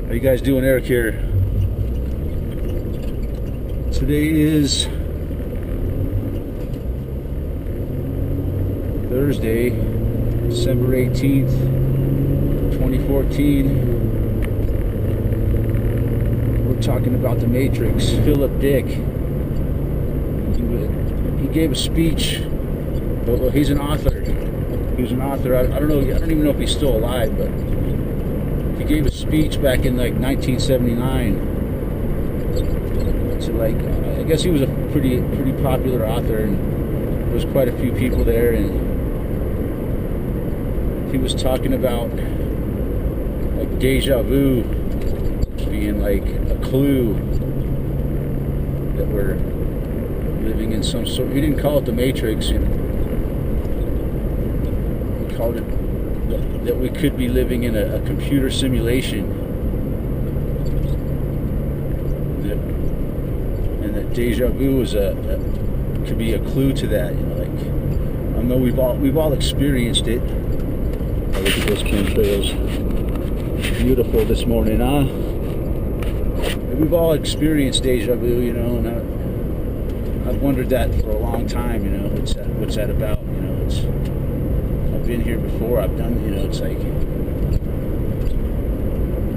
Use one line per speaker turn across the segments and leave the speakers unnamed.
How you guys doing? Eric here. Today is Thursday, December 18th, 2014. We're talking about The Matrix. Philip Dick. He gave a speech. Well, he's an author. He was an author. I don't know. I don't even know if he's still alive, but he gave a speech back in like 1979. So like, I guess he was a pretty popular author, and there was quite a few people there, and he was talking about like deja vu being like a clue that we're living in some sort. He didn't call it the Matrix, and he called it that we could be living in a computer simulation, and that deja vu is could be a clue to that. You know, like, I know we've all experienced it. Oh, look at those chemtrails, beautiful this morning, huh? We've all experienced deja vu, you know, and I've wondered that for a long time. You know, what's that about? You know, I've been here before. I've done, you know, it's like,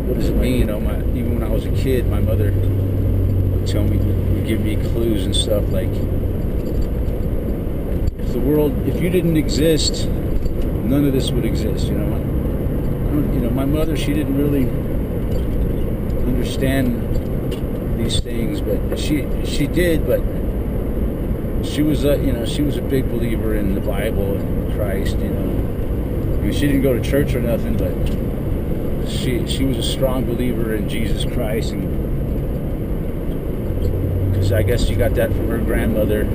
what does it mean? You know, even when I was a kid, my mother would tell me, would give me clues and stuff like, if you didn't exist, none of this would exist. You know, my mother, she didn't really understand these things, but she did, but she was a big believer in the Bible and Christ. You know, I mean, she didn't go to church or nothing, but she was a strong believer in Jesus Christ, and because I guess she got that from her grandmother.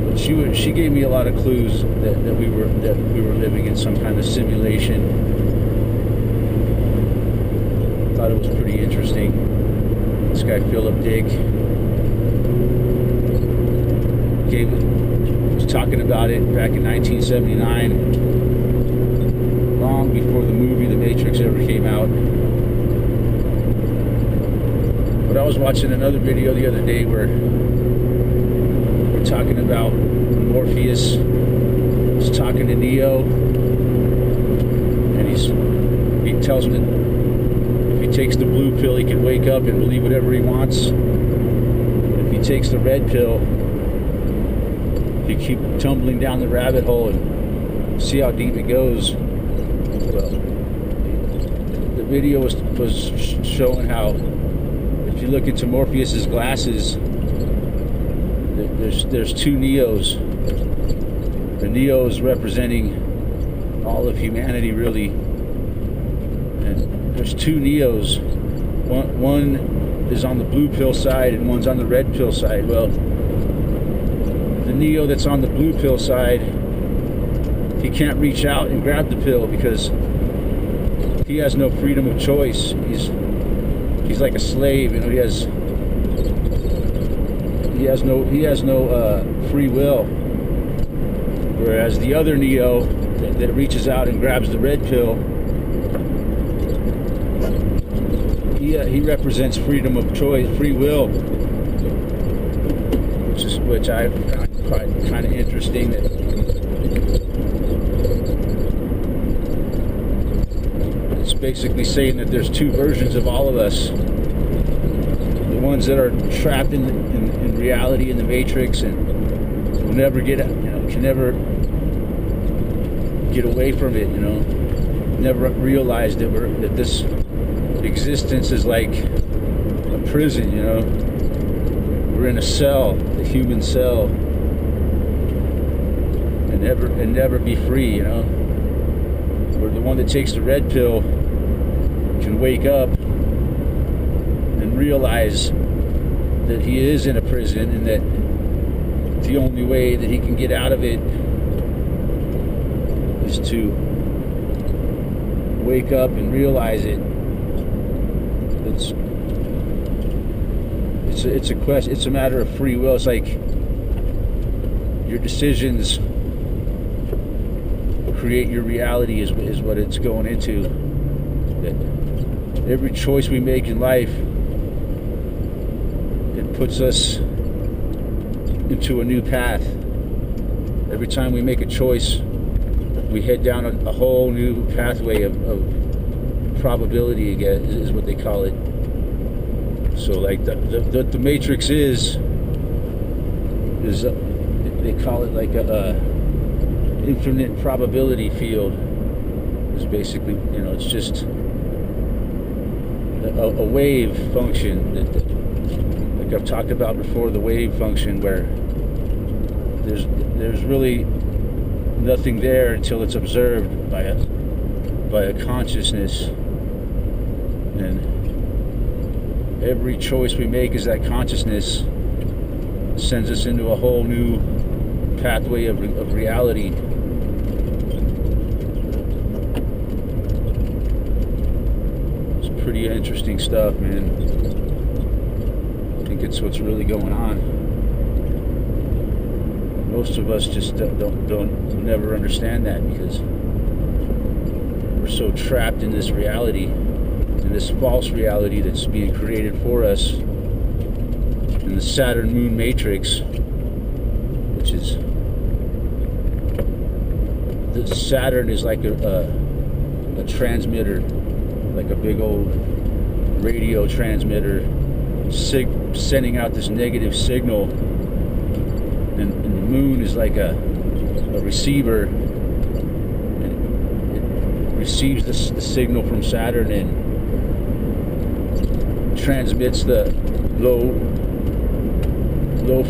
But she gave me a lot of clues that we were living in some kind of simulation. I thought it was pretty interesting. This guy Philip Dick was talking about it back in 1979, long before the movie The Matrix ever came out. But I was watching another video the other day where we're talking about Morpheus was talking to Neo, and he tells him that if he takes the blue pill, he can wake up and believe whatever he wants. If he takes the red pill, he keep tumbling down the rabbit hole and see how deep it goes. Well, the video was showing how if you look into Morpheus's glasses, there's two Neos. The Neo is representing all of humanity, really. And there's two Neos. One is on the blue pill side and one's on the red pill side. Well, the Neo that's on the blue pill side, he can't reach out and grab the pill because he has no freedom of choice. He's like a slave, you know. He has no free will. Whereas the other Neo that reaches out and grabs the red pill, he represents freedom of choice, free will, which I find kind of interesting. That it's basically saying that there's two versions of all of us: the ones that are trapped in reality in the Matrix and will never can never get away from it. You know, never realize that this existence is like a prison. You know, we're in a cell, the human cell, and never be free. You know, where the one that takes the red pill can wake up and realize that he is in a prison, and that the only way that he can get out of it is to wake up and realize it. It's a question. It's a matter of free will. It's like your decisions create your reality is what it's going into. that every choice we make in life, it puts us into a new path. Every time we make a choice, we head down a whole new pathway of probability, again, is what they call it. So like the Matrix is they call it like a infinite probability field. Is basically, it's just a wave function that, like I've talked about before, the wave function, where there's really nothing there until it's observed by a consciousness, and every choice we make is that consciousness sends us into a whole new pathway of reality. It's pretty interesting stuff, man. I think it's what's really going on. Most of us just don't never understand that, because we're so trapped in this reality, in this false reality that's being created for us in the Saturn Moon Matrix, which is, the Saturn is like a transmitter, like a big old radio transmitter, sending out this negative signal, and the moon is like a receiver, and it receives the signal from Saturn and transmits the low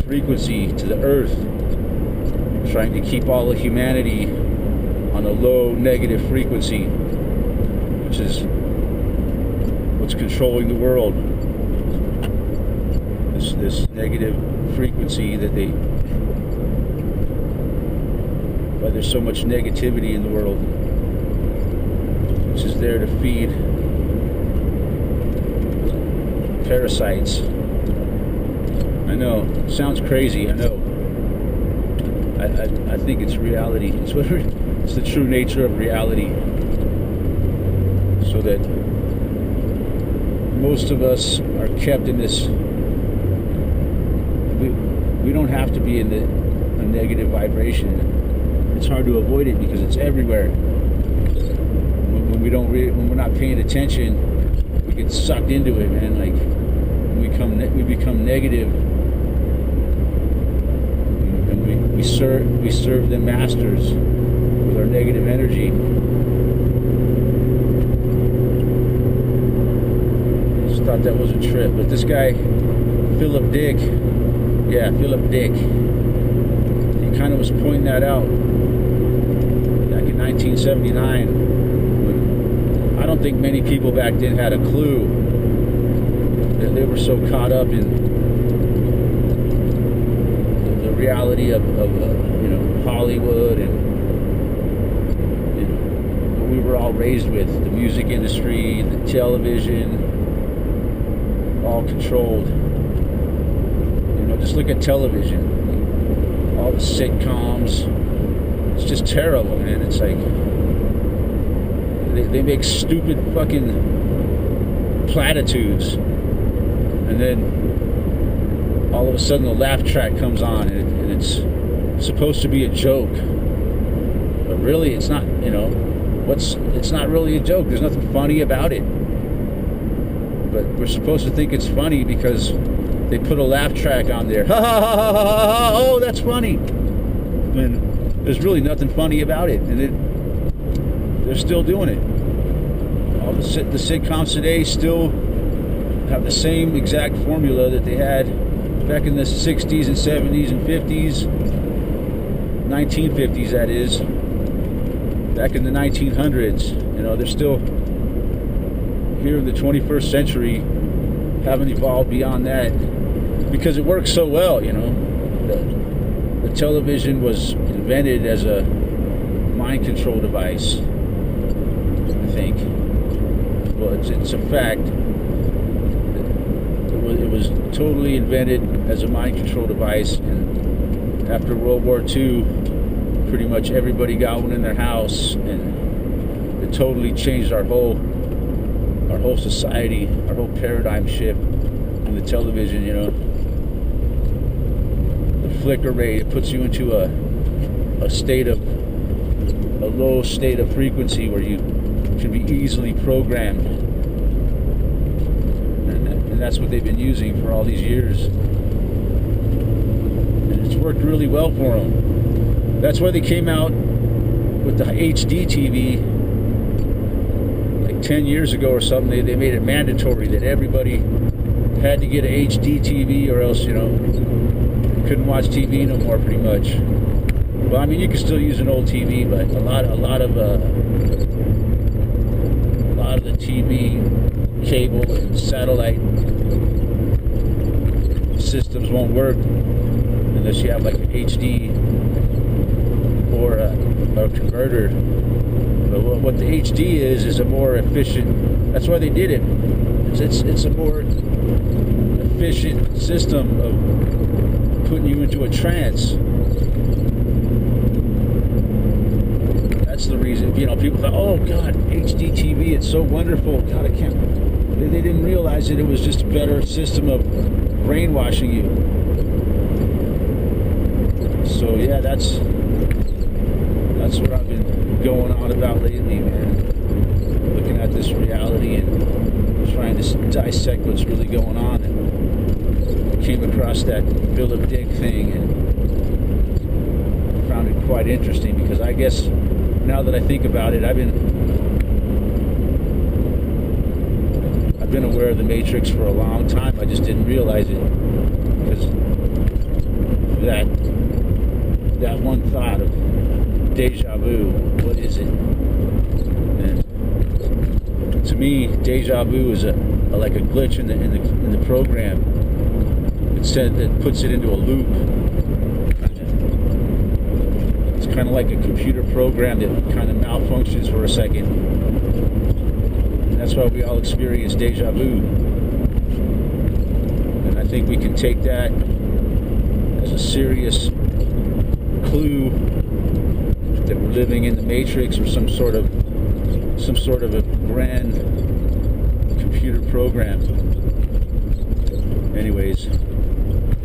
frequency to the Earth, trying to keep all of humanity on a low negative frequency, which is what's controlling the world. This negative frequency that why there's so much negativity in the world, which is there to feed parasites. I know, sounds crazy, I know. I think it's reality. It's the true nature of reality. So that most of us are kept in this. We don't have to be in a negative vibration. It's hard to avoid it because it's everywhere. When we're not paying attention, we get sucked into it, man. Like we become negative. We serve the masters with our negative energy. Just thought that was a trip. But this guy, Philip Dick, he kind of was pointing that out back in 1979. When I don't think many people back then had a clue. That they were so caught up in reality of Hollywood and what we were all raised with, the music industry, the television, all controlled. Just look at television, all the sitcoms. It's just terrible, man. It's like they make stupid fucking platitudes, and then all of a sudden the laugh track comes on, and it's supposed to be a joke, but really it's not. It's not really a joke. There's nothing funny about it, but we're supposed to think it's funny because they put a laugh track on there. Ha ha ha ha ha ha! Oh, that's funny. When there's really nothing funny about it, and they're still doing it. All the sitcoms today still have the same exact formula that they had back in the 60s and 70s and 50s, 1950s, that is, back in the 1900s. They're still here in the 21st century, haven't evolved beyond that, because it works so well. The television was invented as a mind control device, I think. Well, it's a fact. It was totally invented as a mind control device, and after World War II, pretty much everybody got one in their house, and it totally changed our whole our whole society, our whole paradigm shift in the television, you know. The flicker rate, it puts you into a low state of frequency where you can be easily programmed. And that's what they've been using for all these years. And it's worked really well for them. That's why they came out with the HD TV like 10 years ago or something. They made it mandatory that everybody had to get an HD TV, or else, you know, you couldn't watch TV no more, pretty much. Well, I mean, you can still use an old TV, but a lot of the TV cable and satellite systems won't work unless you have like an HD or a converter. But what the HD is a more efficient. That's why they did it. It's a more efficient system of putting you into a trance. That's the reason, you know, people thought, oh God, HD TV, it's so wonderful. God, I can't. They didn't realize that it was just a better system of brainwashing you. So yeah, that's what I've been going on about lately, man. Looking at this reality and trying to dissect what's really going on. And came across that Philip Dick thing and found it quite interesting, because I guess now that I think about it, I've been aware of the Matrix for a long time. I just didn't realize it, because that one thought of deja vu, what is it? And to me, deja vu is like a glitch in the program. It puts it into a loop. It's kind of like a computer program that kind of malfunctions for a second. And that's why we all experience deja vu. And I think we can take that as a serious clue that we're living in the Matrix, or some sort of a grand computer program. Anyways,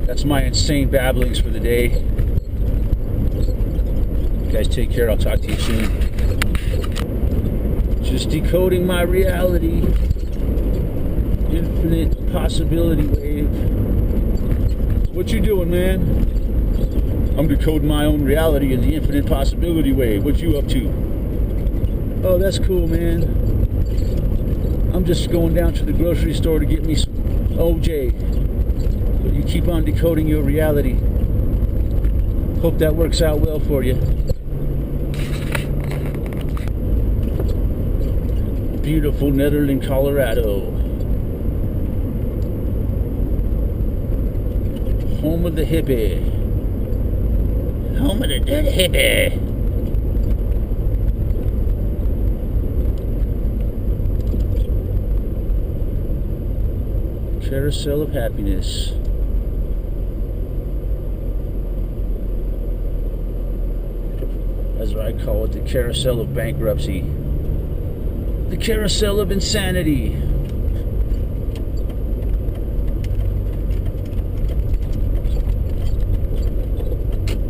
that's my insane babblings for the day. You guys take care. I'll talk to you soon. Just decoding my reality. Infinite possibility wave. What you doing, man? I'm decoding my own reality in the infinite possibility wave. What you up to? Oh, that's cool, man. I'm just going down to the grocery store to get me some OJ. But you keep on decoding your reality. Hope that works out well for you. Beautiful Netherland, Colorado. Home of the hippie. Home of the dead hippie. Carousel of happiness. As I call it, the carousel of bankruptcy. The carousel of insanity.